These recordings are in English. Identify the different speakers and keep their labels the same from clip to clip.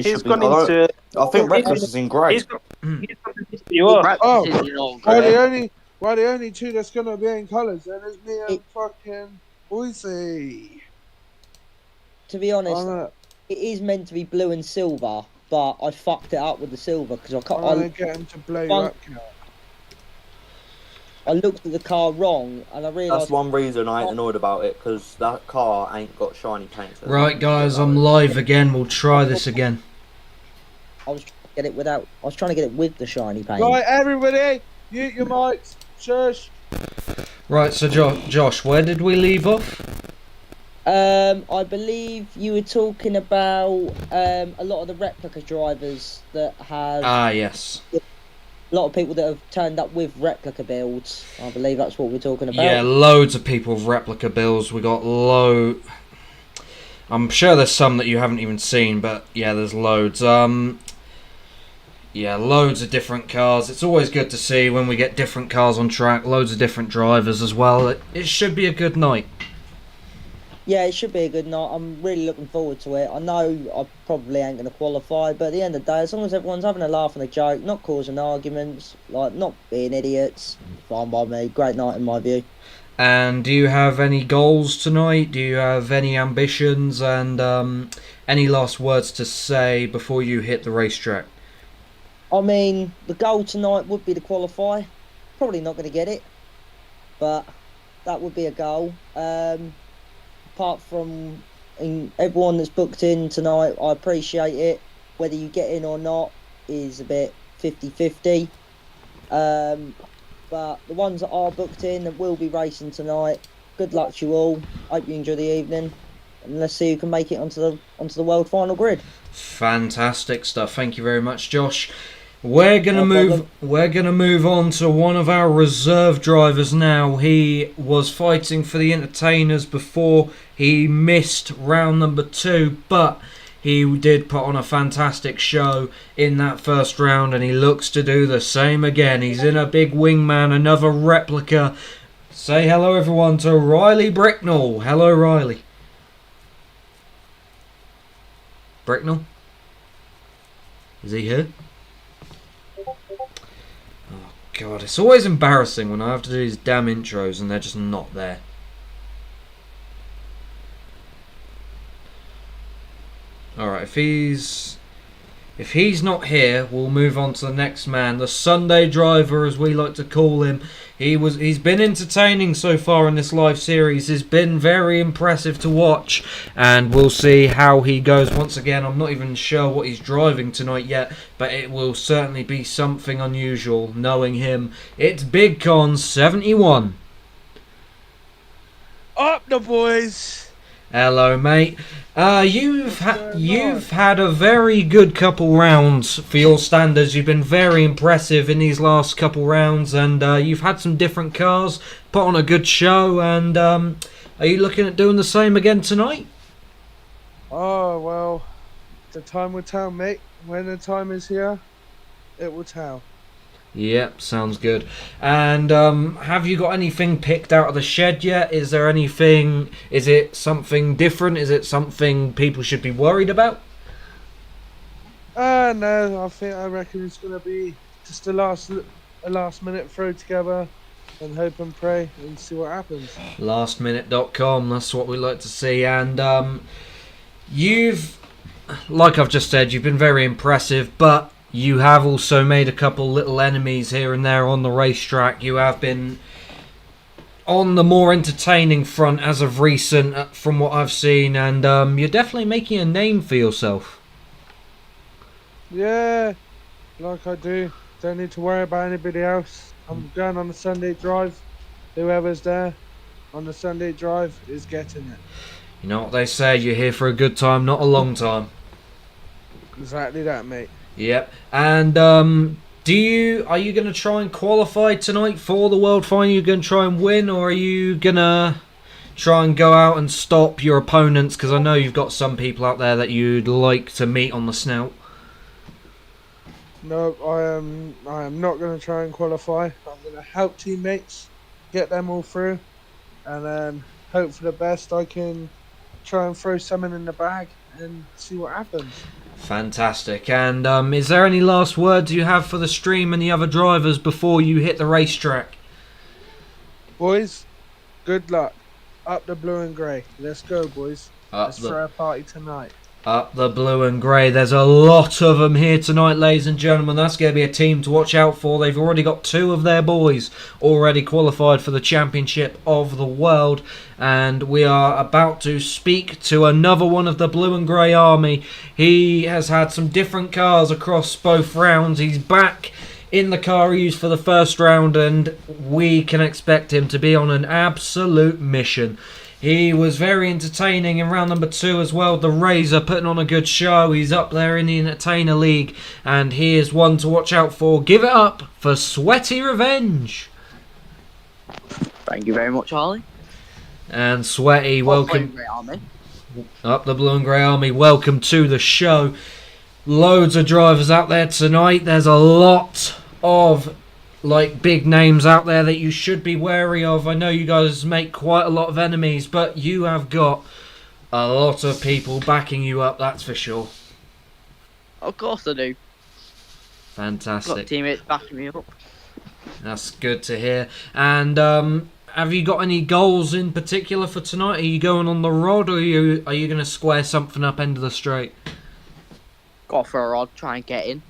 Speaker 1: He's gone into.
Speaker 2: I think Reckless is in grey.
Speaker 1: He's got to piss you off.
Speaker 3: Oh,
Speaker 4: Well, the only two that's gonna be in colours then is me and fucking Boise.
Speaker 3: To be honest, it is meant to be blue and silver, but I fucked it up with the silver because I can't.
Speaker 4: I'm gonna get him to blow you up.
Speaker 3: I looked at the car wrong and I realised...
Speaker 2: That's one reason I ain't annoyed about it, because that car ain't got shiny paint.
Speaker 5: Right, guys, I'm live again. We'll try this again.
Speaker 3: I was trying to get it without... I was trying to get it with the shiny paint.
Speaker 4: Right, everybody, mute your mics. Shush.
Speaker 5: Right, so Josh, where did we leave off?
Speaker 3: I believe you were talking about a lot of the replica drivers that have...
Speaker 5: Ah, yes.
Speaker 3: A lot of people that have turned up with replica builds. I believe that's what we're talking about.
Speaker 5: Yeah, loads of people with replica builds. We got I'm sure there's some that you haven't even seen, but yeah, there's loads. Yeah, loads of different cars. It's always good to see when we get different cars on track. Loads of different drivers as well. It should be a good night.
Speaker 3: Yeah, it should be a good night. I'm really looking forward to it. I know I probably ain't going to qualify, but at the end of the day, as long as everyone's having a laugh and a joke, not causing arguments, like not being idiots, fine by me. Great night in my view.
Speaker 5: And do you have any goals tonight? Do you have any ambitions? And any last words to say before you hit the racetrack?
Speaker 3: I mean, the goal tonight would be to qualify. Probably not going to get it, but that would be a goal. Apart from everyone that's booked in tonight, I appreciate it. Whether you get in or not is a bit 50-50. But the ones that are booked in that will be racing tonight, good luck to you all. Hope you enjoy the evening. And let's see who can make it onto the world final grid.
Speaker 5: Fantastic stuff. Thank you very much, Josh. We're gonna move on to one of our reserve drivers now. He was fighting for the entertainers before. He missed round number 2, but he did put on a fantastic show in that first round, and he looks to do the same again. He's in a big wingman, another replica. Say hello, everyone, to Riley Bricknell. Hello, Riley. Bricknell? Is he here? God, it's always embarrassing when I have to do these damn intros and they're just not there. Alright, if he's not here, we'll move on to the next man. The Sunday driver, as we like to call him. He's been entertaining so far in this live series. He's been very impressive to watch, and we'll see how he goes. Once again, I'm not even sure what he's driving tonight yet, but it will certainly be something unusual knowing him. It's Big Con 71.
Speaker 4: Up the boys.
Speaker 5: Hello, mate. You've had a very good couple rounds for your standards. You've been very impressive in these last couple rounds, and you've had some different cars, put on a good show. And are you looking at doing the same again tonight?
Speaker 4: Oh well, the time will tell, mate. When the time is here, it will tell.
Speaker 5: Yep, sounds good. And have you got anything picked out of the shed yet? Is there anything... Is it something different? Is it something people should be worried about?
Speaker 4: No, I reckon it's going to be just a last minute throw together and hope and pray and see what happens.
Speaker 5: Lastminute.com, that's what we like to see. And you've, like I've just said, you've been very impressive, but you have also made a couple little enemies here and there on the racetrack. You have been on the more entertaining front as of recent, from what I've seen, and you're definitely making a name for yourself.
Speaker 4: Yeah, like I do. Don't need to worry about anybody else. I'm going on the Sunday drive. Whoever's there on the Sunday drive is getting it.
Speaker 5: You know what they say, you're here for a good time, not a long time.
Speaker 4: Exactly that, mate.
Speaker 5: Yep. And are you going to try and qualify tonight for the World Final? Are you going to try and win, or are you going to try and go out and stop your opponents? Because I know you've got some people out there that you'd like to meet on the snout.
Speaker 4: No, I am not going to try and qualify. I'm going to help teammates, get them all through, and then hope for the best. I can try and throw something in the bag and see what happens.
Speaker 5: Fantastic. And is there any last words you have for the stream and the other drivers before you hit the racetrack?
Speaker 4: Boys, good luck. Up the blue and grey. Let's go, boys. Let's throw a party tonight.
Speaker 5: Up the blue and grey. There's a lot of them here tonight, ladies and gentlemen. That's going to be a team to watch out for. They've already got 2 of their boys already qualified for the Championship of the World. And we are about to speak to another one of the blue and grey army. He has had some different cars across both rounds. He's back in the car he used for the first round, and we can expect him to be on an absolute mission. He was very entertaining in round number 2 as well. The Razor putting on a good show. He's up there in the Entertainer League, and he is one to watch out for. Give it up for Sweaty Revenge.
Speaker 6: Thank you very much, Harley.
Speaker 5: And Sweaty, welcome.
Speaker 6: Great army.
Speaker 5: Up the blue and grey army, welcome to the show. Loads of drivers out there tonight. There's a lot of big names out there that you should be wary of. I know you guys make quite a lot of enemies, but you have got a lot of people backing you up, that's for sure.
Speaker 6: Of course I do.
Speaker 5: Fantastic.
Speaker 6: Got teammates backing me up.
Speaker 5: That's good to hear. And have you got any goals in particular for tonight? Are you going on the rod, or are you going to square something up end of the straight?
Speaker 6: Got for a rod, try and get in.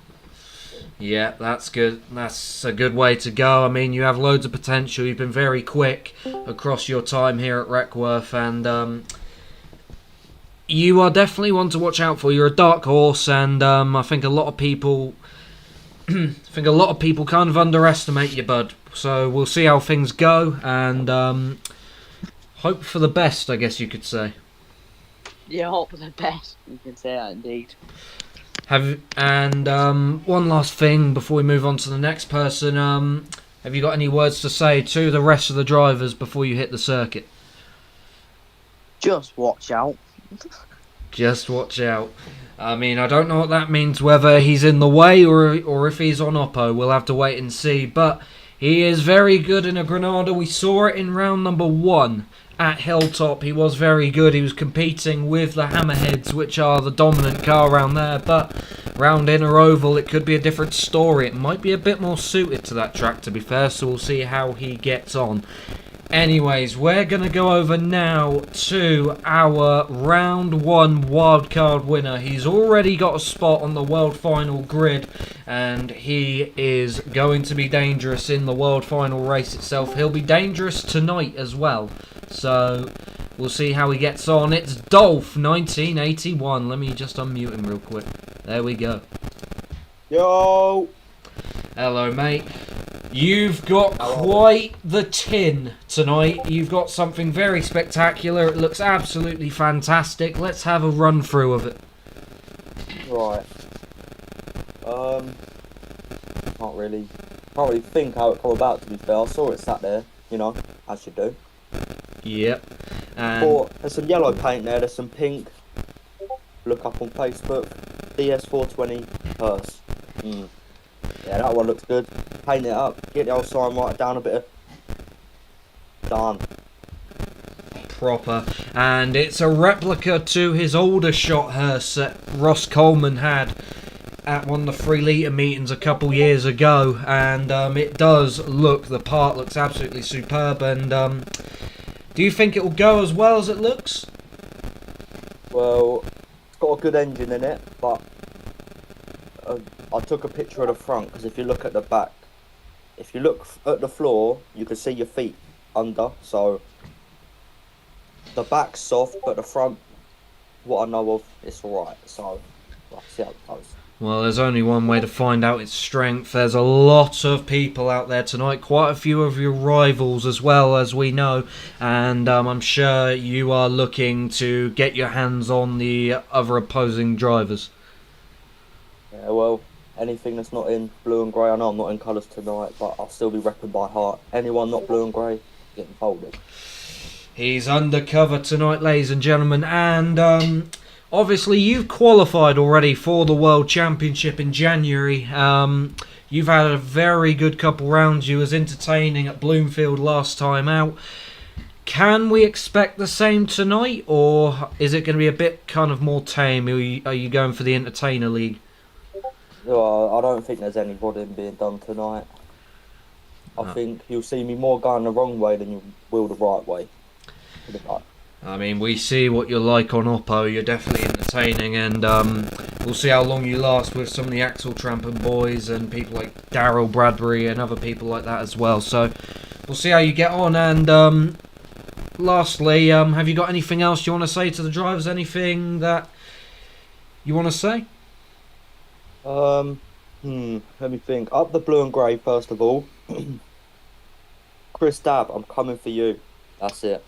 Speaker 5: Yeah, that's good. That's a good way to go. I mean, you have loads of potential. You've been very quick across your time here at Wreckworth, and you are definitely one to watch out for. You're a dark horse, and I think a lot of people, kind of underestimate you, bud. So we'll see how things go, and hope for the best, I guess you could say.
Speaker 6: Yeah, hope for the best. You can say that indeed.
Speaker 5: One last thing before we move on to the next person. Have you got any words to say to the rest of the drivers before you hit the circuit?
Speaker 6: Just watch out.
Speaker 5: Just watch out. I mean, I don't know what that means, whether he's in the way or if he's on Oppo. We'll have to wait and see. But he is very good in a Granada. We saw it in round number 1. At Hilltop, he was very good. He was competing with the Hammerheads, which are the dominant car around there. But round Inner Oval, it could be a different story. It might be a bit more suited to that track, to be fair, so we'll see how he gets on. Anyways, we're going to go over now to our round 1 wildcard winner. He's already got a spot on the world final grid, and he is going to be dangerous in the world final race itself. He'll be dangerous tonight as well. So we'll see how he gets on. It's Dolph 1981. Let me just unmute him real quick. There we go.
Speaker 2: Yo!
Speaker 5: Hello, mate. You've got quite the tin tonight. You've got something very spectacular. It looks absolutely fantastic. Let's have a run through of it.
Speaker 2: Right. Can't really think how it come about, to be fair. I saw it sat there, as you do.
Speaker 5: Yep.
Speaker 2: But there's some yellow paint there, there's some pink. Look up on Facebook. DS420 Hearse. Yeah, that one looks good. Paint it up, get the old sign right down a bit. Done.
Speaker 5: Proper. And it's a replica to his older shot hearse that Ross Coleman had at one of the 3 litre meetings a couple years ago. And it does look, the part looks absolutely superb. And do you think it will go as well as it looks?
Speaker 2: Well, it's got a good engine in it, but I took a picture of the front, because if you look at the back, if you look at the floor, you can see your feet under, so the back's soft, but the front, what I know of, it's alright, so we'll see how it goes.
Speaker 5: Well, there's only one way to find out its strength. There's a lot of people out there tonight, quite a few of your rivals as well, as we know, and I'm sure you are looking to get your hands on the other opposing drivers.
Speaker 2: Yeah, well, anything that's not in blue and grey, I know I'm not in colours tonight, but I'll still be repping by heart. Anyone not blue and grey, getting folded. He's
Speaker 5: undercover tonight, ladies and gentlemen, and obviously you've qualified already for the World Championship in January. You've had a very good couple rounds. You was entertaining at Bloomfield last time out. can we expect the same tonight, or is it going to be a bit kind of more tame? Are you going for the Entertainer League?
Speaker 2: I don't think there's any vodding being done tonight. I think you'll see me more going the wrong way than you will the right way.
Speaker 5: I mean, we see what you're like on Oppo. You're definitely entertaining, and we'll see how long you last with some of the Axel Tramping boys and people like Daryl Bradbury and other people like that as well. So we'll see how you get on. And lastly, have you got anything else you want to say to the drivers? Anything that you want to say?
Speaker 2: Let me think. Up the blue and grey, first of all. Chris Dabb, I'm coming for you. That's it.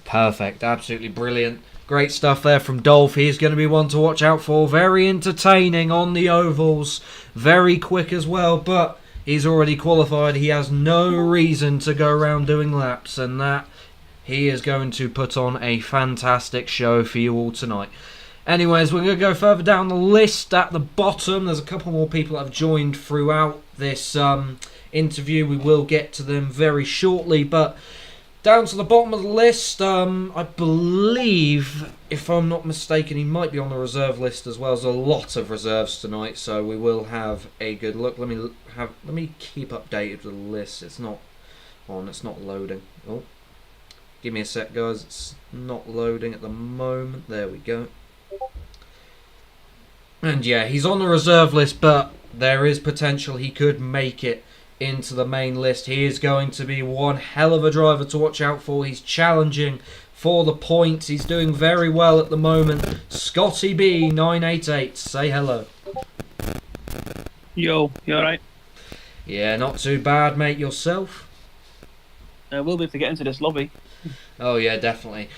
Speaker 5: Perfect. Absolutely brilliant. Great stuff there from Dolph. He's going to be one to watch out for. Very entertaining on the ovals. Very quick as well, but he's already qualified. He has no reason to go around doing laps, and that he is going to put on a fantastic show for you all tonight. Anyways, we're going to go further down the list at the bottom. There's a couple more people that have joined throughout this interview. We will get to them very shortly, but down to the bottom of the list, I believe, if I'm not mistaken, he might be on the reserve list as well. There's a lot of reserves tonight, so we will have a good look. Let me keep updated with the list. It's not on. It's not loading. Oh, give me a sec, guys. It's not loading at the moment. There we go. And yeah, he's on the reserve list, but there is potential he could make it into the main list. He is going to be one hell of a driver to watch out for. He's challenging for the points. He's doing very well at the moment. Scotty B 988, say hello.
Speaker 1: Yo, you alright?
Speaker 5: Yeah, not too bad, mate. Yourself?
Speaker 1: We'll be able to get into this lobby.
Speaker 5: Oh yeah, definitely.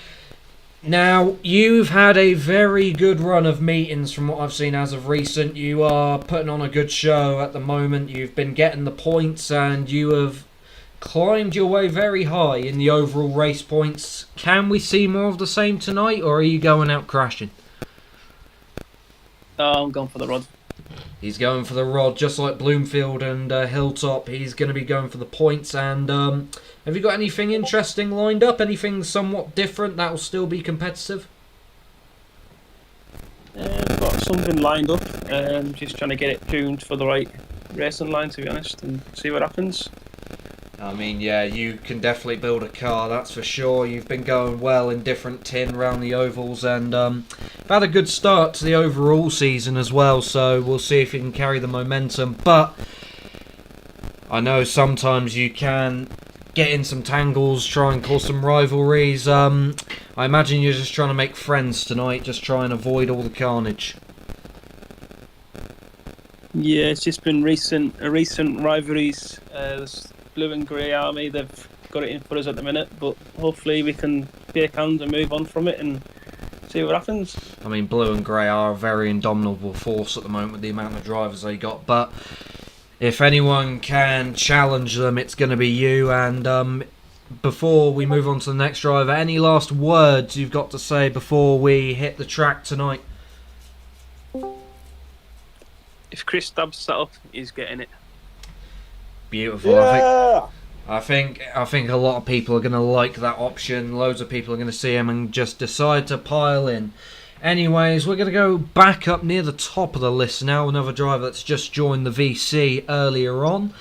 Speaker 5: Now, you've had a very good run of meetings from what I've seen as of recent. You are putting on a good show at the moment. You've been getting the points and you have climbed your way very high in the overall race points. Can we see more of the same tonight, or are you going out crashing?
Speaker 1: I'm going for the rod.
Speaker 5: He's going for the rod, just like Bloomfield and Hilltop. He's going to be going for the points. And have you got anything interesting lined up? Anything somewhat different that will still be competitive?
Speaker 1: Got something lined up. Just trying to get it tuned for the right racing line, to be honest, and see what happens.
Speaker 5: I mean, yeah, you can definitely build a car, that's for sure. You've been going well in different tin around the ovals, and had a good start to the overall season as well, so we'll see if you can carry the momentum. But I know sometimes you can get in some tangles, try and cause some rivalries. I imagine you're just trying to make friends tonight, just try and avoid all the carnage.
Speaker 1: Yeah, it's just been recent rivalries. There's Blue and Grey Army, they've got it in for us at the minute, but hopefully we can shake hands and move on from it and see what happens.
Speaker 5: I mean, Blue and Grey are a very indomitable force at the moment with the amount of drivers they got, but if anyone can challenge them, it's going to be you. And before we move on to the next driver, any last words you've got to say before we hit the track tonight?
Speaker 1: If Chris Stubbs set up, he's getting it.
Speaker 5: Beautiful.
Speaker 2: Yeah!
Speaker 5: I think a lot of people are going to like that option. Loads of people are going to see him and just decide to pile in. Anyways, we're going to go back up near the top of the list now. Another driver that's just joined the VC earlier on.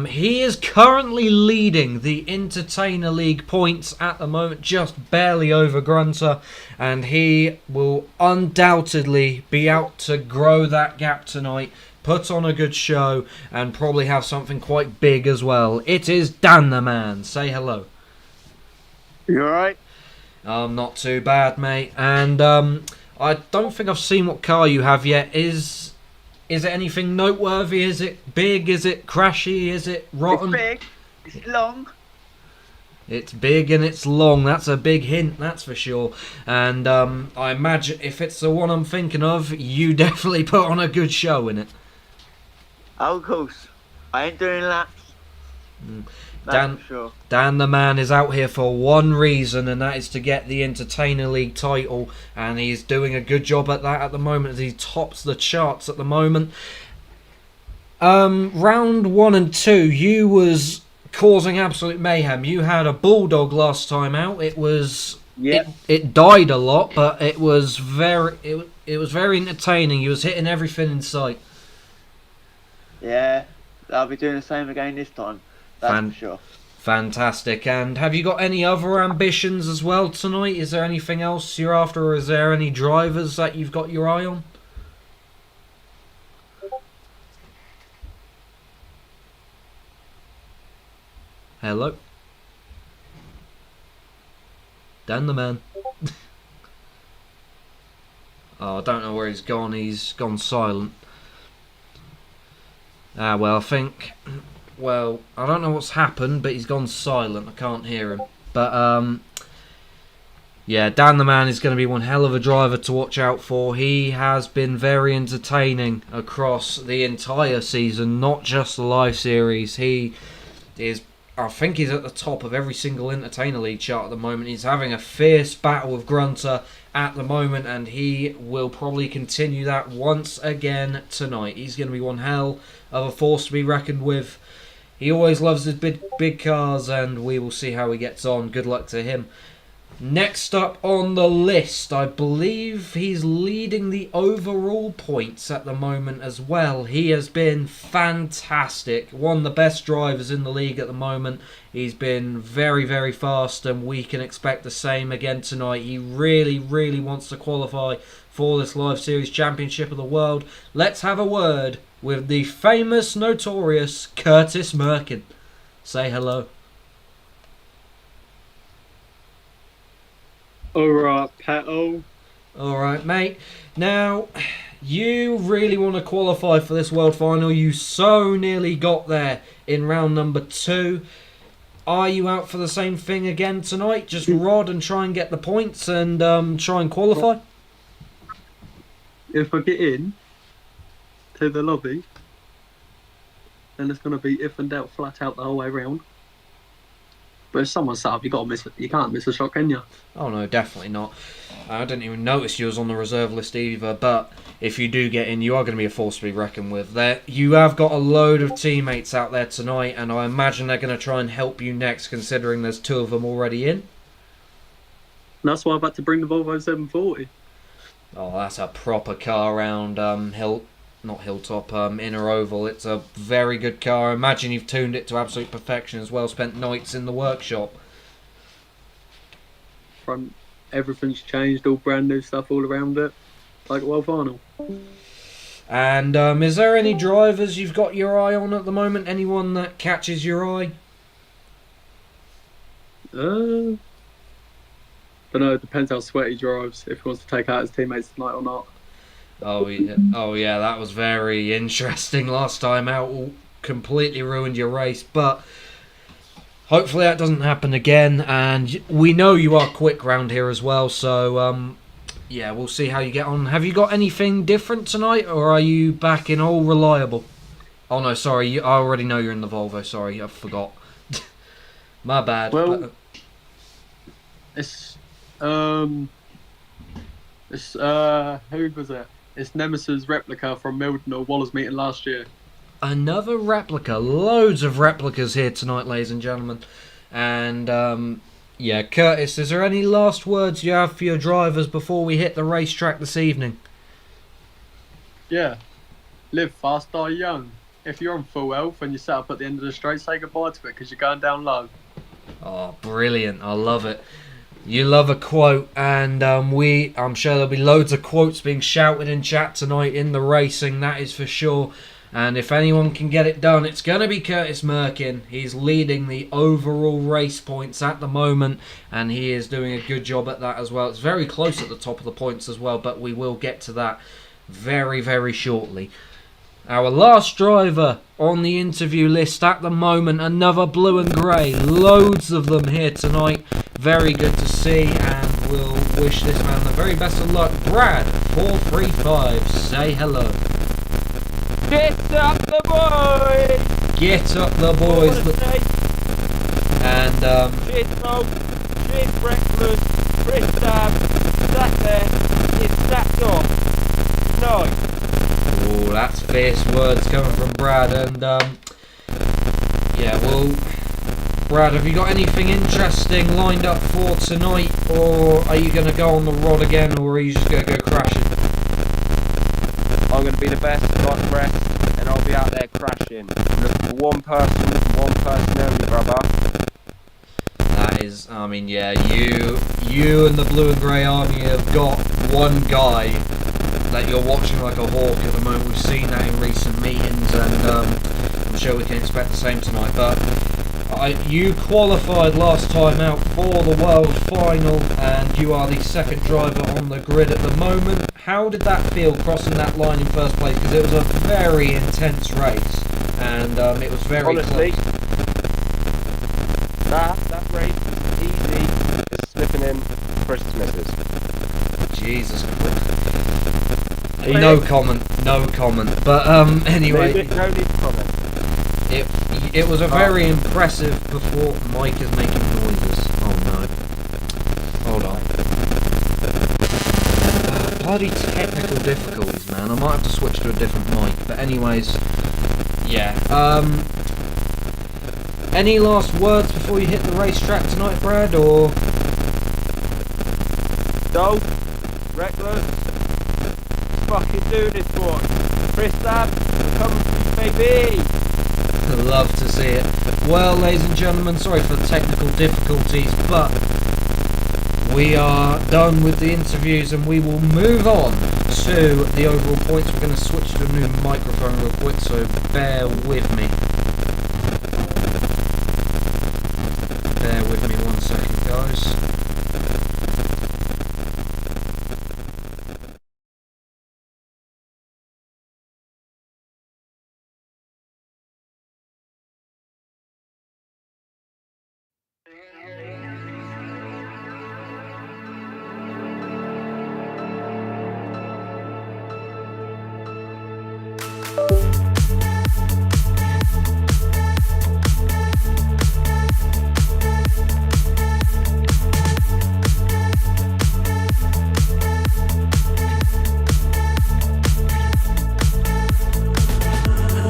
Speaker 5: He is currently leading the Entertainer League points at the moment, just barely over Grunter, and he will undoubtedly be out to grow that gap tonight, put on a good show, and probably have something quite big as well. It is Dan the Man. Say hello.
Speaker 7: You alright?
Speaker 5: Not too bad, mate. And I don't think I've seen what car you have yet. Is it anything noteworthy? Is it big? Is it crashy? Is it rotten?
Speaker 7: It's big. It's long.
Speaker 5: It's big and it's long. That's a big hint, that's for sure. And I imagine if it's the one I'm thinking of, you definitely put on a good show in it.
Speaker 7: Oh, of course. I ain't doing laps. That's for sure.
Speaker 5: Dan the Man is out here for one reason, and that is to get the Entertainer League title, and he's doing a good job at that at the moment as he tops the charts at the moment. Round 1 and 2, you was causing absolute mayhem. You had a bulldog last time out. It was
Speaker 7: Yeah.
Speaker 5: it died a lot, but it was very entertaining. You was hitting everything in sight.
Speaker 7: Yeah. I'll be doing the same again this time. That's for sure.
Speaker 5: Fantastic. And have you got any other ambitions as well tonight? Is there anything else you're after, or is there any drivers that you've got your eye on? Hello? Dan the man. Oh, I don't know where he's gone. He's gone silent. Ah, well, I think... Well, I don't know what's happened, but he's gone silent. I can't hear him. But, yeah, Dan the man is going to be one hell of a driver to watch out for. He has been very entertaining across the entire season, not just the live series. He is... I think he's at the top of every single Entertainer League chart at the moment. He's having a fierce battle with Grunter at the moment, and he will probably continue that once again tonight. He's going to be one hell of a force to be reckoned with. He always loves his big cars, and we will see how he gets on. Good luck to him. Next up on the list, I believe he's leading the overall points at the moment as well. He has been fantastic. One of the best drivers in the league at the moment. He's been very, very fast, and we can expect the same again tonight. He really, really wants to qualify for this Live Series Championship of the World. Let's have a word with the famous, notorious Curtis Merkin. Say hello.
Speaker 8: Alright, Pato.
Speaker 5: Alright, mate. Now, you really want to qualify for this World Final. You so nearly got there in round number 2. Are you out for the same thing again tonight? Just rod and try and get the points and try and qualify?
Speaker 8: If I get in to the lobby, then it's going to be if in doubt flat out the whole way round. But if someone's set up, you can't miss a shot, can you?
Speaker 5: Oh no, definitely not. I didn't even notice you was on the reserve list either, but if you do get in, you are going to be a force to be reckoned with. You have got a load of teammates out there tonight, and I imagine they're going to try and help you next, considering there's 2 of them already in.
Speaker 8: And that's why I've had to bring the Volvo 740.
Speaker 5: Oh, that's a proper car round Inner Oval. It's a very good car. I imagine you've tuned it to absolute perfection as well. Spent nights in the workshop.
Speaker 8: Front, everything's changed, all brand new stuff all around it, like a World Final.
Speaker 5: And is there any drivers you've got your eye on at the moment? Anyone that catches your eye?
Speaker 8: Don't know, it depends how sweaty he drives, if he wants to take out his teammates tonight or not.
Speaker 5: Oh yeah, that was very interesting last time out. Completely ruined your race, but hopefully that doesn't happen again. And we know you are quick round here as well, so yeah, we'll see how you get on. Have you got anything different tonight, or are you back in all reliable? Oh no, sorry, I already know you're in the Volvo. Sorry, I forgot. My bad.
Speaker 8: Well, who was it? It's Nemesis replica from Milton or Wallace meeting last year.
Speaker 5: Another replica. Loads of replicas here tonight, ladies and gentlemen. And yeah, Curtis, is there any last words you have for your drivers before we hit the racetrack this evening?
Speaker 8: Yeah. Live fast, die young. If you're on full health and you set up at the end of the straight, say goodbye to it because you're going down low.
Speaker 5: Oh, brilliant. I love it. You love a quote, and I'm sure there'll be loads of quotes being shouted in chat tonight in the racing, that is for sure. And if anyone can get it done, it's going to be Curtis Merkin. He's leading the overall race points at the moment, and he is doing a good job at that as well. It's very close at the top of the points as well, but we will get to that very, very shortly. Our last driver on the interview list at the moment, another blue and grey. Loads of them here tonight. Very good to see, and we'll wish this man the very best of luck. Brad, 435, say hello.
Speaker 9: Get up the boys!
Speaker 5: Get up the boys. And,
Speaker 9: cheers, folks. Cheers, breakfast. Chris, that there is sacked off. Nice.
Speaker 5: oh, that's fierce words coming from Brad, and yeah, Brad, have you got anything interesting lined up for tonight, or are you going to go on the rod again, or are you just going to go crashing?
Speaker 9: I'm going to be the best, not the rest, and I'll be out there crashing. Look for one person only, brother.
Speaker 5: That is, I mean, yeah, you and the Blue and Grey Army have got one guy that you're watching like a hawk at the moment. We've seen that in recent meetings, and I'm sure we can expect the same tonight. But you qualified last time out for the World Final, and you are the second driver on the grid at the moment. How did that feel crossing that line in first place? Because it was a very intense race, and it was very
Speaker 9: honestly
Speaker 5: close.
Speaker 9: That race was easy as slipping in Christmases.
Speaker 5: Jesus Christ. No comment. But anyway,
Speaker 9: No need to comment.
Speaker 5: it was a very impressive before. Mike is making noises. Oh no. Hold on. Bloody technical difficulties, man. I might have to switch to a different mic. But anyways, yeah. Any last words before you hit the racetrack tonight, Brad, or?
Speaker 9: No, Wreckworth, fucking do this, boy. Chris Dab, come baby.
Speaker 5: Love to see it. Well, ladies and gentlemen, sorry for the technical difficulties, but we are done with the interviews and we will move on to the overall points. We're going to switch to a new microphone real quick, so bear with me. Bear with me 1 second, guys.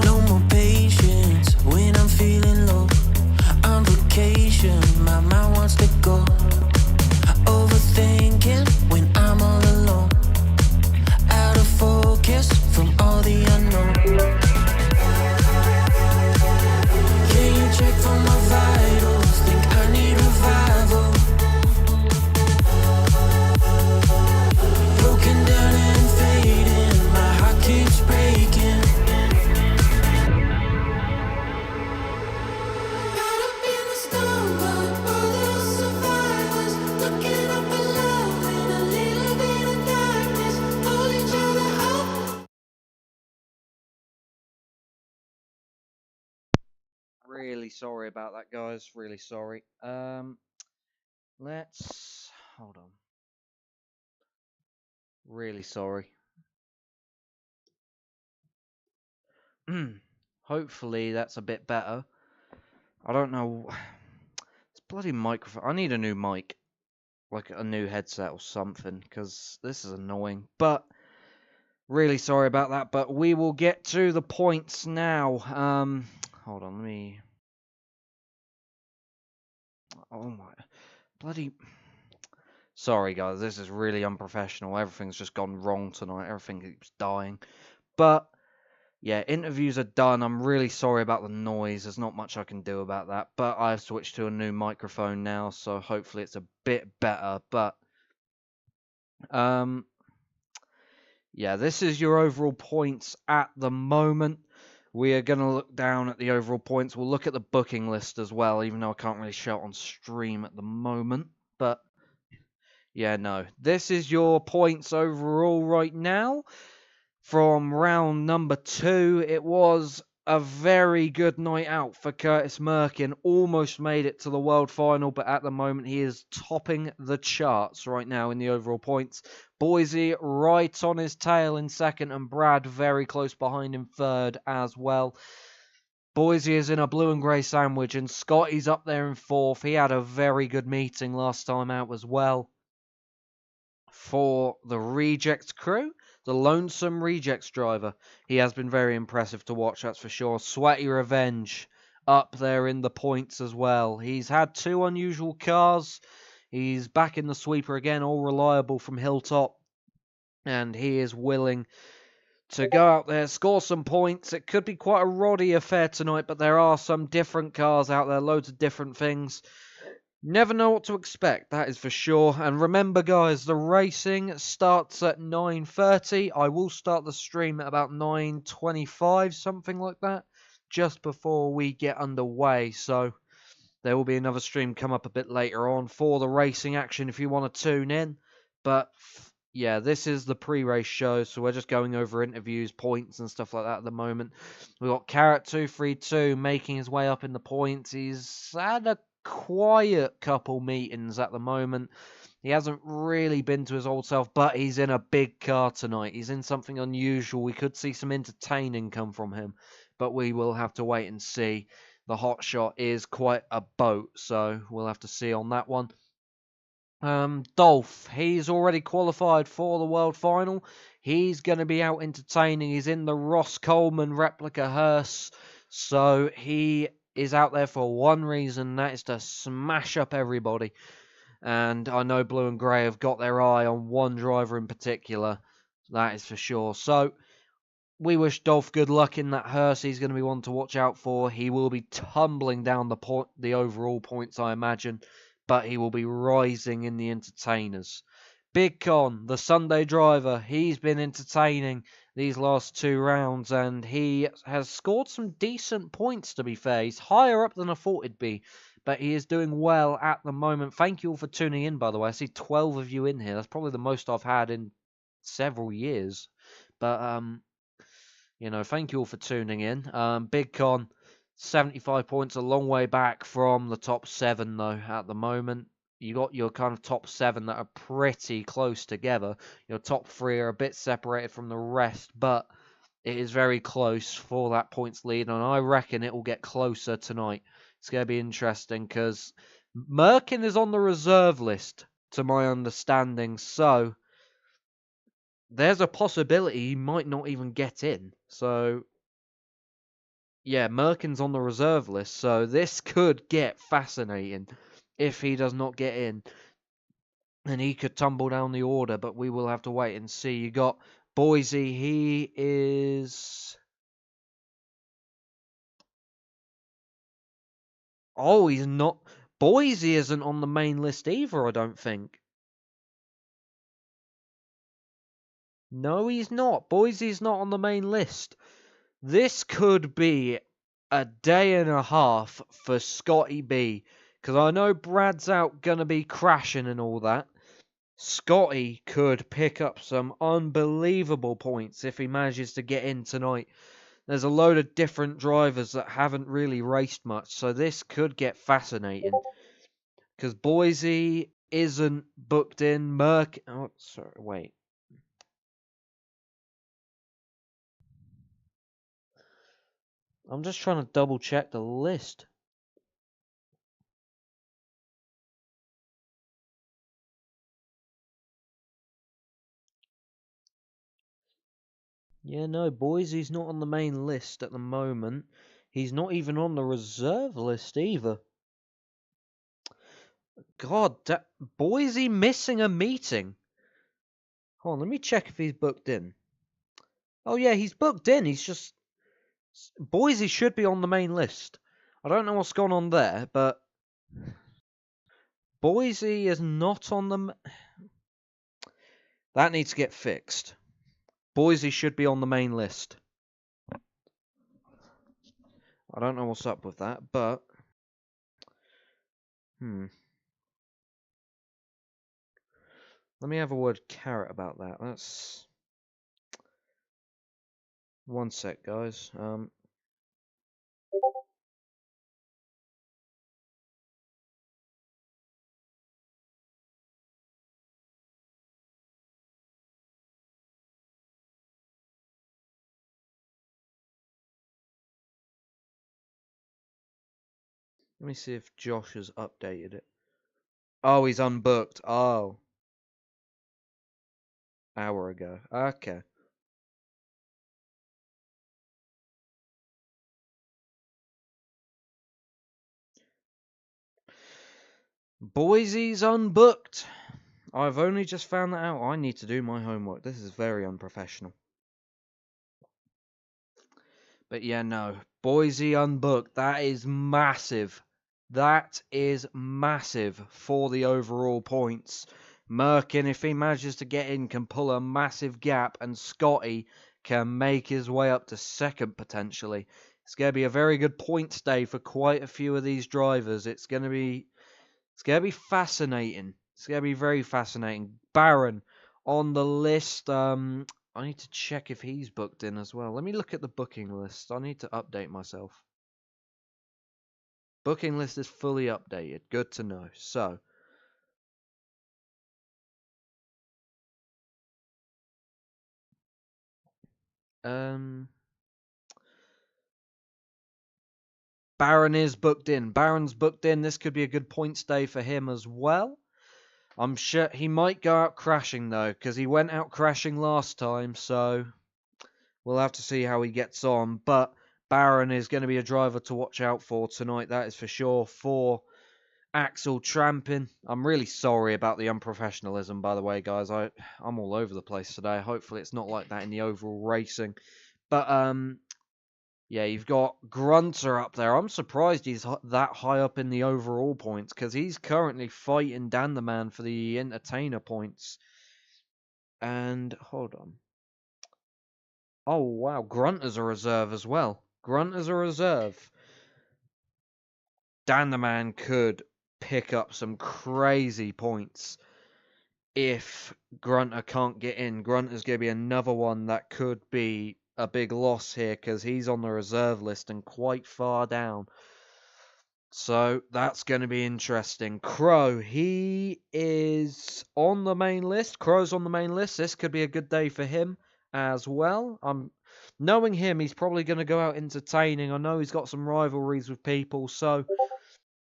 Speaker 10: No more patience when I'm feeling low. On vacation, my mind wants to go. Overthinking when I'm all alone. Out of focus from all the unknown. Can you check for my vitals? Think I need revival. Broken down and fading, my heart keeps breaking.
Speaker 5: Really sorry about that, guys. Really sorry. Let's hold on. Really sorry. Hopefully that's a bit better. I don't know. It's bloody microphone. I need a new mic, like a new headset or something, because this is annoying. But really sorry about that. But we will get to the points now. Hold on. Let me. Oh my, bloody. Sorry, guys. This is really unprofessional. Everything's just gone wrong tonight. Everything keeps dying. But yeah, interviews are done. I'm really sorry about the noise. There's not much I can do about that. But I've switched to a new microphone now, so hopefully it's a bit better. But yeah, this is your overall points at the moment. We are going to look down at the overall points. We'll look at the booking list as well, even though I can't really show it on stream at the moment. But yeah, no. This is your points overall right now. From round number 2, it was a very good night out for Curtis Merkin. Almost made it to the World Final, but at the moment he is topping the charts right now in the overall points. Boise right on his tail in second, and Brad very close behind in third as well. Boise is in a blue and grey sandwich, and Scotty's up there in fourth. He had a very good meeting last time out as well. For the Rejects crew, the Lonesome Rejects driver, he has been very impressive to watch, that's for sure. Sweaty Revenge up there in the points as well. He's had 2 unusual cars. He's back in the sweeper again, all reliable from Hilltop. And he is willing to go out there, score some points. It could be quite a roddy affair tonight, but there are some different cars out there, loads of different things. Never know what to expect, that is for sure. And remember, guys, the racing starts at 9:30. I will start the stream at about 9:25, something like that, just before we get underway. So there will be another stream come up a bit later on for the racing action if you want to tune in. But yeah, this is the pre-race show, so we're just going over interviews, points, and stuff like that at the moment. We've got Carrot232 making his way up in the points. He's had a quiet couple meetings at the moment. He hasn't really been to his old self, but he's in a big car tonight. He's in something unusual. We could see some entertaining come from him, but we will have to wait and see. The hot shot is quite a boat, so we'll have to see on that one. Dolph, he's already qualified for the World Final. He's going to be out entertaining. He's in the Ross Coleman replica hearse, so he is out there for one reason, that is to smash up everybody. And I know Blue and Grey have got their eye on one driver in particular, that is for sure. So we wish Dolph good luck in that hearse. He's going to be one to watch out for. He will be tumbling down the overall points, I imagine, but he will be rising in the entertainers. Big Con, the Sunday driver, he's been entertaining these last 2 rounds, and he has scored some decent points, to be fair. He's higher up than I thought he'd be, but he is doing well at the moment. Thank you all for tuning in, by the way. I see 12 of you in here. That's probably the most I've had in several years. But, you know, thank you all for tuning in. Big Con, 75 points, a long way back from the top 7, though, at the moment. You got your kind of top 7 that are pretty close together. Your top 3 are a bit separated from the rest, but it is very close for that points lead, and I reckon it will get closer tonight. It's going to be interesting, because Merkin is on the reserve list, to my understanding, so there's a possibility he might not even get in. So yeah, Merkin's on the reserve list, so this could get fascinating if he does not get in. And he could tumble down the order, but we will have to wait and see. You got Boise, he is... Oh, he's not... Boise isn't on the main list either, I don't think. No, he's not. Boise's not on the main list. This could be a day and a half for Scotty B. Because I know Brad's out going to be crashing and all that. Scotty could pick up some unbelievable points if he manages to get in tonight. There's a load of different drivers that haven't really raced much. So this could get fascinating. Because Boise isn't booked in. Oh, sorry, wait. I'm just trying to double check the list. Yeah, no, Boise's not on the main list at the moment. He's not even on the reserve list either. God, Boise missing a meeting. Hold on, let me check if he's booked in. Oh yeah, he's booked in. He's just... Boise should be on the main list. I don't know what's gone on there, but... Boise is not on the... That needs to get fixed. Boise should be on the main list. I don't know what's up with that, but... Let me have a word Carrot about that. That's... One sec, guys. Let me see if Josh has updated it. Oh, he's unbooked. Oh. Hour ago. Okay. Boise's unbooked. I've only just found that out. I need to do my homework. This is very unprofessional. But yeah, no. Boise unbooked. That is massive. That is massive for the overall points. Merkin, if he manages to get in, can pull a massive gap, and Scotty can make his way up to second potentially. It's going to be a very good points day for quite a few of these drivers. It's going to be fascinating. It's going to be very fascinating. Baron on the list. I need to check if he's booked in as well. Let me look at the booking list. I need to update myself. Booking list is fully updated. Good to know. So, Baron is booked in. Baron's booked in. This could be a good points day for him as well. I'm sure he might go out crashing though, because he went out crashing last time, so we'll have to see how he gets on. But Baron is going to be a driver to watch out for tonight, that is for sure, for Axel Trampin. I'm really sorry about the unprofessionalism, by the way, guys. I'm all over the place today. Hopefully it's not like that in the overall racing. But, yeah, you've got Grunter up there. I'm surprised he's that high up in the overall points, because he's currently fighting Dan the Man for the entertainer points. And, hold on. Oh, wow, Grunter's a reserve as well. Grunter's a reserve. Dan the Man could pick up some crazy points if Grunter can't get in. Grunter's going to be another one that could be a big loss here, because he's on the reserve list and quite far down. So that's going to be interesting. Crow, he is on the main list. Crow's on the main list. This could be a good day for him as well. Knowing him, he's probably going to go out entertaining. I know he's got some rivalries with people, so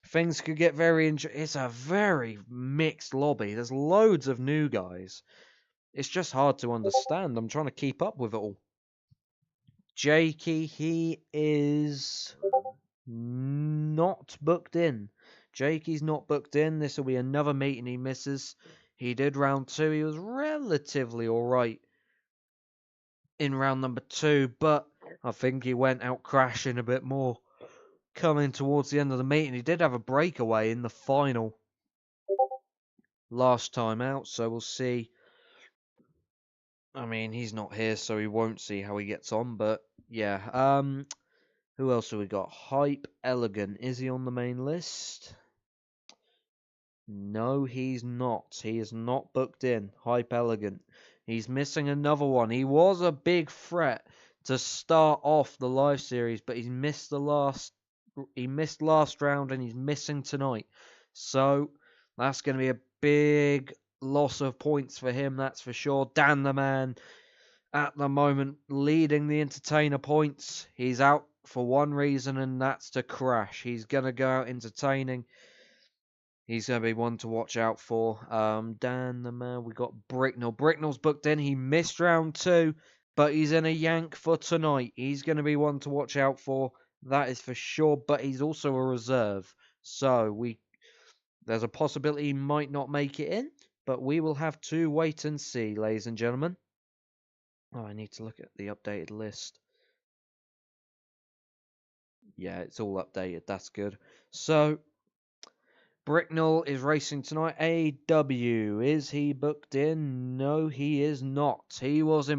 Speaker 5: things could get very interesting. It's a very mixed lobby. There's loads of new guys. It's just hard to understand. I'm trying to keep up with it all. Jakey, he is not booked in. Jakey's not booked in. This will be another meeting he misses. He did round 2. He was relatively alright in round number 2, but I think he went out crashing a bit more coming towards the end of the meeting. He did have a breakaway in the final last time out, so we'll see. I mean, he's not here, so we won't see how he gets on, but yeah. Who else have we got? Hype Elegant. Is he on the main list? No, he's not. He is not booked in. Hype Elegant. He's missing another one. He was a big threat to start off the live series, but he's missed last round, and he's missing tonight. So that's going to be a big loss of points for him, that's for sure. Dan the Man at the moment leading the entertainer points. He's out for one reason, and that's to crash. He's going to go out entertaining. He's going to be one to watch out for. Dan the Man, we got Bricknell. Bricknell's booked in. He missed round 2, but he's in a yank for tonight. He's going to be one to watch out for. That is for sure, but he's also a reserve. So there's a possibility he might not make it in, but we will have to wait and see, ladies and gentlemen. Oh, I need to look at the updated list. Yeah, it's all updated. That's good. So, Bricknell is racing tonight. AW, is he booked in? No, he is not. He was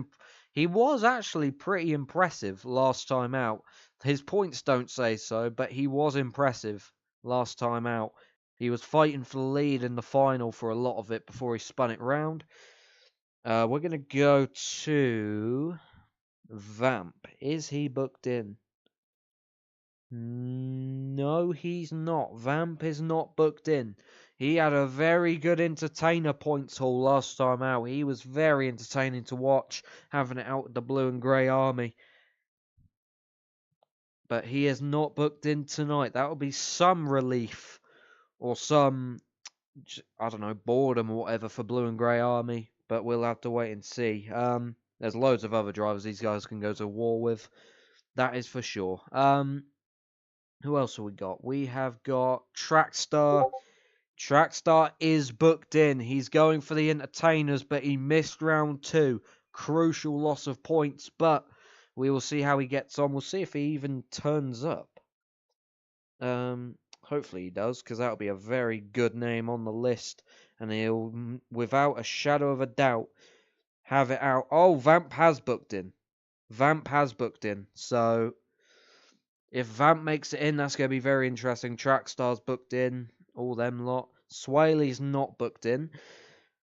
Speaker 5: actually pretty impressive last time out. His points don't say so, but he was impressive last time out. He was fighting for the lead in the final for a lot of it before he spun it round. We're going to go to Vamp. Is he booked in? No, he's not. Vamp is not booked in. He had a very good entertainer points haul last time out. He was very entertaining to watch, having it out with the blue and grey army. But he is not booked in tonight. That will be some relief or some, I don't know, boredom or whatever for blue and grey army. But we'll have to wait and see. There's loads of other drivers these guys can go to war with. That is for sure. Who else have we got? We have got Trackstar. Trackstar is booked in. He's going for the entertainers, but he missed round 2. Crucial loss of points, but we will see how he gets on. We'll see if he even turns up. Hopefully he does, because that'll be a very good name on the list. And he'll, without a shadow of a doubt, have it out. Oh, Vamp has booked in. Vamp has booked in. So, if Vamp makes it in, that's going to be very interesting. Trackstar's booked in. All them lot. Swaley's not booked in.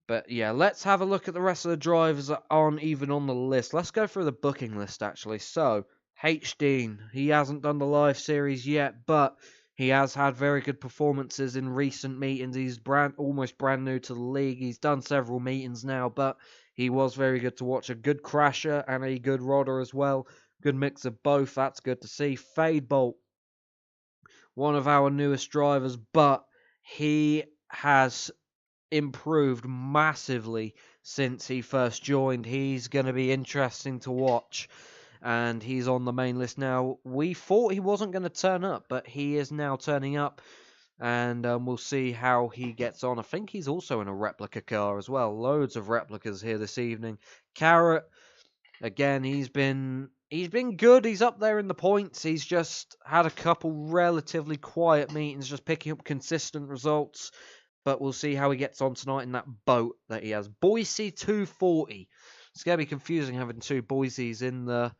Speaker 5: But yeah, let's have a look at the rest of the drivers that aren't even on the list. Let's go through the booking list, actually. So, H. Dean, he hasn't done the live series yet, but he has had very good performances in recent meetings. He's almost brand new to the league. He's done several meetings now, but he was very good to watch. A good crasher and a good rodder as well. Good mix of both. That's good to see. Fade Bolt, one of our newest drivers, but he has improved massively since he first joined. He's going to be interesting to watch, and he's on the main list now. We thought he wasn't going to turn up, but he is now turning up, and we'll see how he gets on. I think he's also in a replica car as well. Loads of replicas here this evening. Carrot, again, he's been good. He's up there in the points. He's just had a couple relatively quiet meetings, just picking up consistent results. But we'll see how he gets on tonight in that boat that he has. Boise 240. It's going to be confusing having two Boise's in the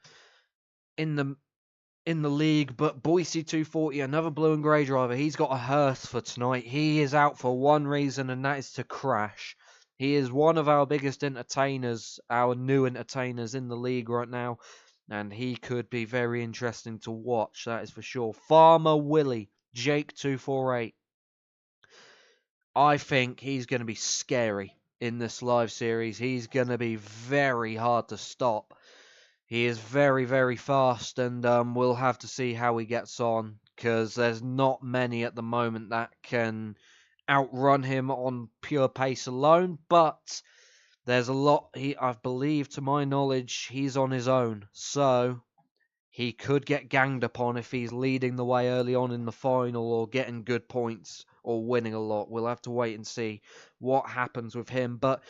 Speaker 5: league. But Boise 240, another blue and grey driver. He's got a hearse for tonight. He is out for one reason, and that is to crash. He is one of our biggest entertainers, our new entertainers in the league right now. And he could be very interesting to watch, that is for sure. Farmer Willie, Jake 248. I think he's going to be scary in this live series. He's going to be very hard to stop. He is very, very fast, and we'll have to see how he gets on, because there's not many at the moment that can outrun him on pure pace alone, but there's a lot. I believe, to my knowledge, he's on his own, so he could get ganged upon if he's leading the way early on in the final or getting good points or winning a lot. We'll have to wait and see what happens with him. But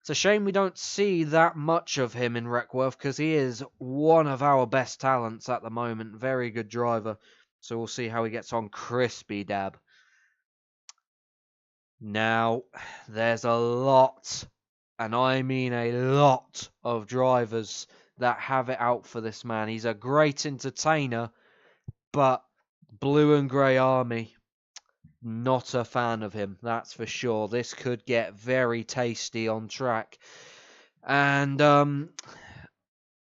Speaker 5: it's a shame we don't see that much of him in Wreckworth, because he is one of our best talents at the moment. Very good driver. So we'll see how he gets on. Crispy Dab. Now, there's a lot, and I mean a lot, of drivers that have it out for this man. He's a great entertainer, but Blue and Grey Army, not a fan of him, that's for sure. This could get very tasty on track. And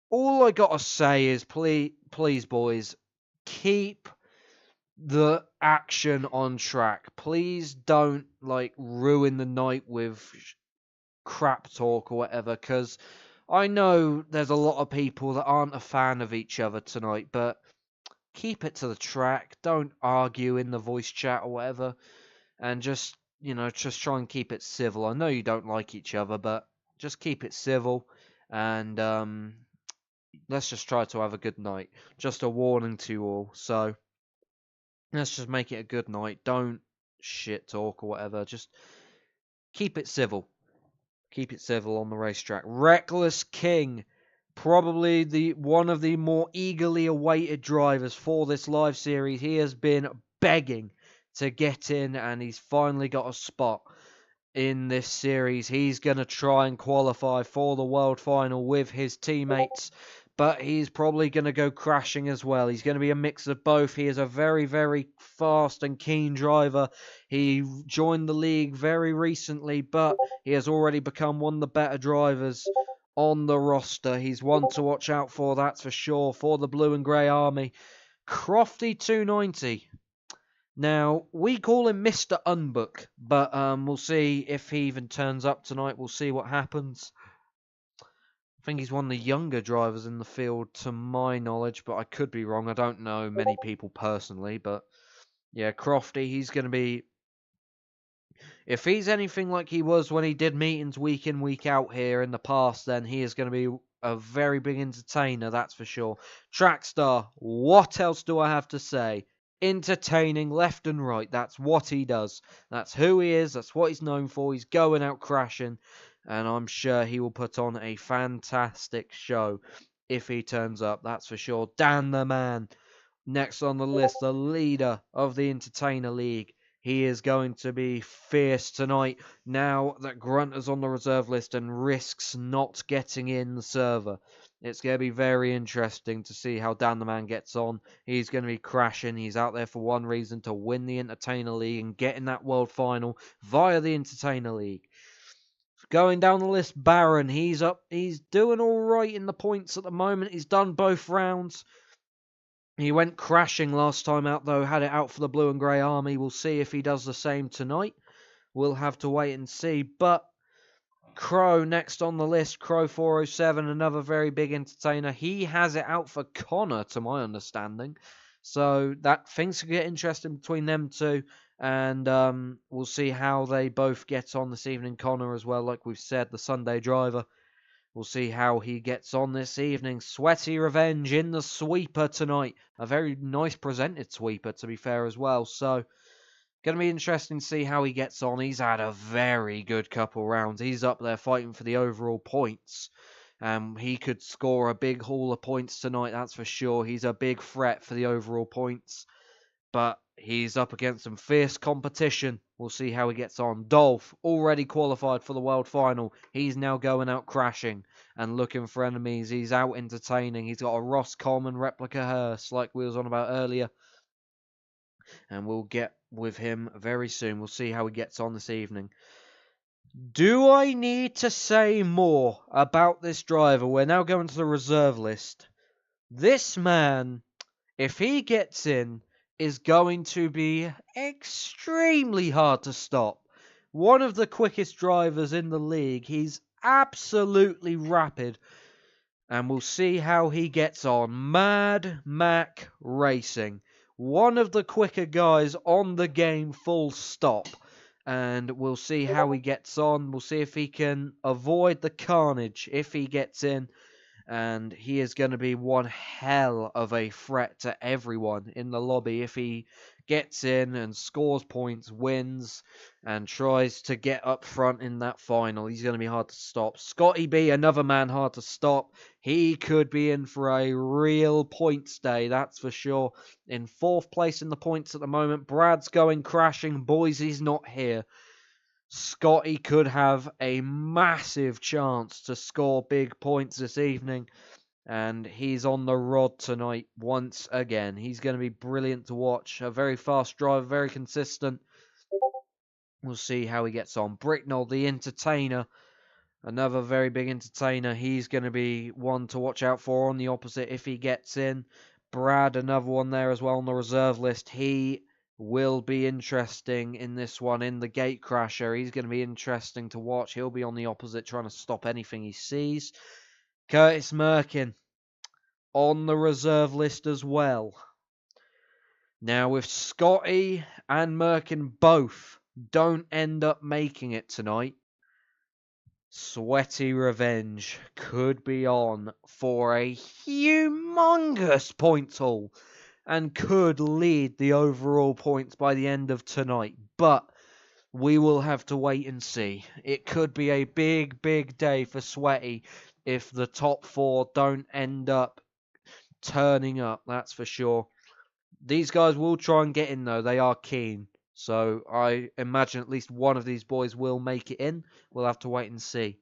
Speaker 5: all I gotta say is, please boys, keep the action on track. Please don't ruin the night with crap talk or whatever, because I know there's a lot of people that aren't a fan of each other tonight, but keep it to the track. Don't argue in the voice chat or whatever, and just try and keep it civil. I know you don't like each other, but just keep it civil, and let's just try to have a good night. Just a warning to you all. So let's just make it a good night. Don't shit talk or whatever. Just keep it civil. Keep it civil on the racetrack. Reckless King, probably one of the more eagerly awaited drivers for this live series. He has been begging to get in, and he's finally got a spot in this series. He's going to try and qualify for the world final with his teammates, but he's probably going to go crashing as well. He's going to be a mix of both. He is a very, very fast and keen driver. He joined the league very recently, but he has already become one of the better drivers on the roster. He's one to watch out for, that's for sure, for the Blue and Grey Army. Crofty 290. Now, we call him Mr. Unbook, but we'll see if he even turns up tonight. We'll see what happens. I think he's one of the younger drivers in the field, to my knowledge, but I could be wrong. I don't know many people personally, but yeah, Crofty, he's going to be... If he's anything like he was when he did meetings week in, week out here in the past, then he is going to be a very big entertainer, that's for sure. Trackstar, what else do I have to say? entertaining left and right. That's what he does. That's who he is. That's what he's known for. He's going out crashing, and I'm sure he will put on a fantastic show if he turns up. That's for sure. Dan the Man, next on the list, the leader of the Entertainer League. He is going to be fierce tonight now that Grunter's on the reserve list and risks not getting in the server. It's going to be very interesting to see how Dan the Man gets on. He's going to be crashing. He's out there for one reason, to win the Entertainer League and get in that World Final via the Entertainer League. Going down the list, Baron. He's up. He's doing all right in the points at the moment. He's done both rounds. He went crashing last time out, though, had it out for the Blue and Grey Army. We'll see if he does the same tonight. We'll have to wait and see. But Crow next on the list, Crow 407, another very big entertainer. He has it out for Connor, to my understanding. So that things could get interesting between them two. And we'll see how they both get on this evening. Connor as well, like we've said, the Sunday driver. We'll see how he gets on this evening. Sweaty Revenge in the sweeper tonight. A very nice presented sweeper, to be fair, as well. So, going to be interesting to see how he gets on. He's had a very good couple rounds. He's up there fighting for the overall points. He could score a big haul of points tonight, that's for sure. He's a big threat for the overall points. But he's up against some fierce competition. We'll see how he gets on. Dolph, already qualified for the World Final. He's now going out crashing and looking for enemies. He's out entertaining. He's got a Ross Coleman replica hearse, like we was on about earlier. And we'll get with him very soon. We'll see how he gets on this evening. Do I need to say more about this driver? We're now going to the reserve list. This man, if he gets in, is going to be extremely hard to stop. One of the quickest drivers in the league. He's absolutely rapid. And we'll see how he gets on. Mad Mac Racing. One of the quicker guys on the game, full stop. And we'll see how he gets on. We'll see if he can avoid the carnage if he gets in. And he is going to be one hell of a threat to everyone in the lobby if he gets in and scores points, wins, and tries to get up front in that final. He's going to be hard to stop. Scotty B, another man hard to stop. He could be in for a real points day, that's for sure. In 4th place in the points at the moment. Brad's going crashing. Boise's not here. Scotty could have a massive chance to score big points this evening. And he's on the rod tonight once again. He's going to be brilliant to watch. A very fast driver, very consistent. We'll see how he gets on. Bricknell, the entertainer. Another very big entertainer. He's going to be one to watch out for on the opposite if he gets in. Brad, another one there as well on the reserve list. He will be interesting in this one, in the gate crasher. He's going to be interesting to watch. He'll be on the opposite trying to stop anything he sees. Curtis Merkin on the reserve list as well. Now, if Scotty and Merkin both don't end up making it tonight, Sweaty Revenge could be on for a humongous points haul and could lead the overall points by the end of tonight. But we will have to wait and see. It could be a big, big day for Sweaty if the top 4 don't end up turning up, that's for sure. These guys will try and get in, though. They are keen. So I imagine at least one of these boys will make it in. We'll have to wait and see.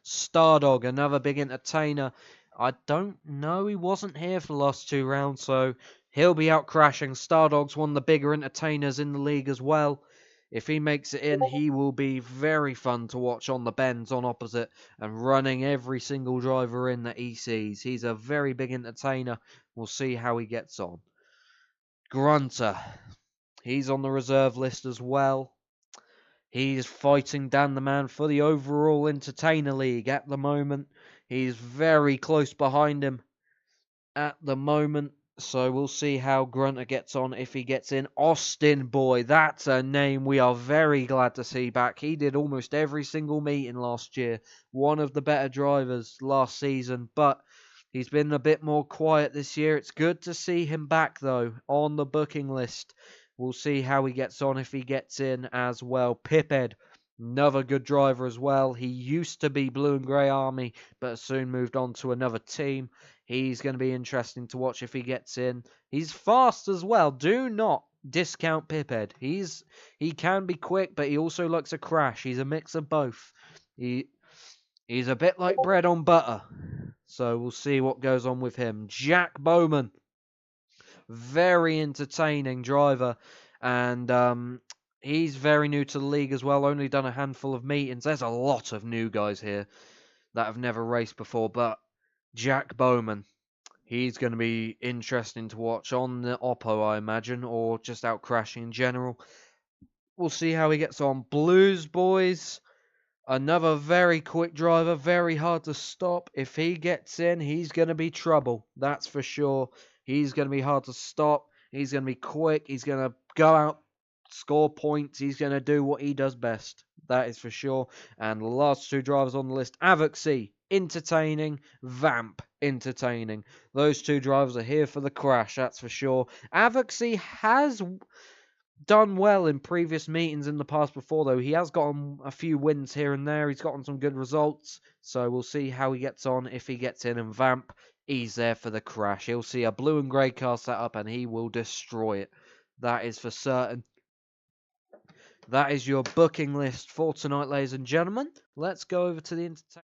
Speaker 5: Stardog, another big entertainer. I don't know. He wasn't here for the last 2 rounds, so he'll be out crashing. Stardog's one of the bigger entertainers in the league as well. If he makes it in, he will be very fun to watch on the bends on opposite and running every single driver in that he sees. He's a very big entertainer. We'll see how he gets on. Grunter. He's on the reserve list as well. He's fighting Dan the Man for the overall Entertainer League at the moment. He's very close behind him at the moment. So we'll see how Grunter gets on if he gets in. Austin Boy, that's a name we are very glad to see back. He did almost every single meeting last year. One of the better drivers last season. But He's been a bit more quiet this year. It's good to see him back, though, on the booking list. We'll see how he gets on if he gets in as well. Piphead, another good driver as well. He used to be Blue and Grey Army, but soon moved on to another team. He's going to be interesting to watch if he gets in. He's fast as well. Do not discount Piphead. He can be quick, but he also likes to crash. He's a mix of both. He's a bit like bread on butter. So we'll see what goes on with him. Jack Bowman, very entertaining driver, and he's very new to the league as well. Only done a handful of meetings. There's a lot of new guys here that have never raced before, but Jack Bowman, he's going to be interesting to watch on the Oppo, I imagine, or just out crashing in general. We'll see how he gets on. Blues Boys, another very quick driver, very hard to stop. If he gets in, he's going to be trouble. That's for sure. He's going to be hard to stop. He's going to be quick. He's going to go out, score points. He's going to do what he does best. That is for sure. And the last two drivers on the list, Avoxy, entertaining. Vamp, entertaining. Those two drivers are here for the crash, that's for sure. Avoxy has done well in previous meetings in the past before, though. He has gotten a few wins here and there. He's gotten some good results. So we'll see how he gets on if he gets in. And Vamp, he's there for the crash. He'll see a blue and grey car set up and he will destroy it. That is for certain. That is your booking list for tonight, ladies and gentlemen. Let's go over to the entertainment.